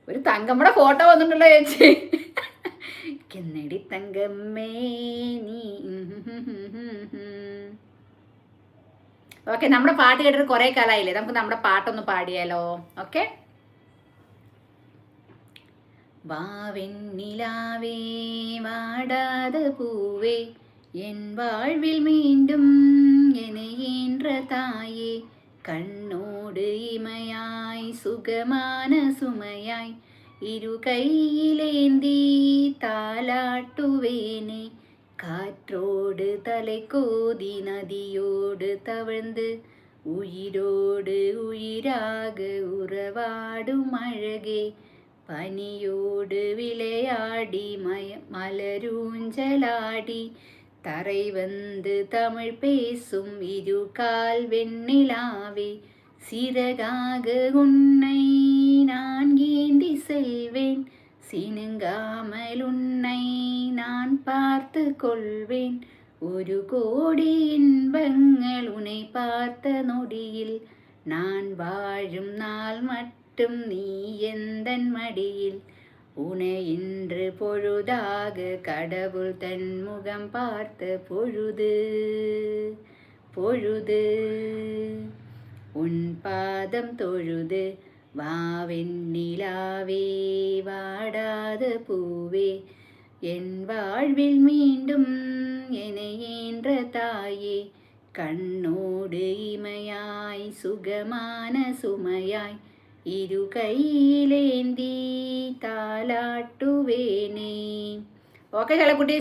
ഒരു തങ്കമ്മയുടെ ഫോട്ടോ വന്നിട്ടുണ്ടല്ലോ ചേച്ചി. കെന്നടി തങ്കമ്മേ നീ. ഓക്കെ, നമ്മുടെ പാട്ട് കേട്ടിട്ട് കുറെ കാലമായില്ലേ, നമുക്ക് നമ്മുടെ പാട്ടൊന്ന് പാടിയാലോ? ഓക്കെ. വാവെണ്ണിലാവേ വാടാத പൂവേ என் வாழ்வில் மீண்டும் எனையேன்ற தாயே, கண்ணோடு இமையாய் சுகமான சுமையாய் இரு கையிலேந்தி தாலாட்டுவேனே, காற்றோடு தலை கோதி நதியோடு தவழ்ந்து உயிரோடு உயிராக உறவாடும் அழகே, பனியோடு விளையாடி மலரூஞ்சலாடி தரை வந்து தமிழ் பேசும் இரு கால் வெண்ணிலாவே, சிறகாக உன்னை நான் ஏந்தி செல்வேன், சினுங்காமல் உன்னை நான் பார்த்து கொள்வேன், ஒரு கோடி இன்பங்கள் உன்னை பார்த்த நொடியில், நான் வாழும் நாள் மட்டும் நீ எந்தன் மடியில், உனை இன்று பொழுதாக கடவுள் தன் முகம் பார்த்த பொழுது பொழுது, உன் பாதம் தொழுது வாவெண்ணிலாவே வாடாத பூவே, என் வாழ்வில் மீண்டும் எனையேன்ற தாயே, கண்ணோடு இமையாய் சுகமான சுமையாய் இரு கையிலேந்தி தாலாட்டுவேனே. ഓക്കെ ചളക്കുട്ടി.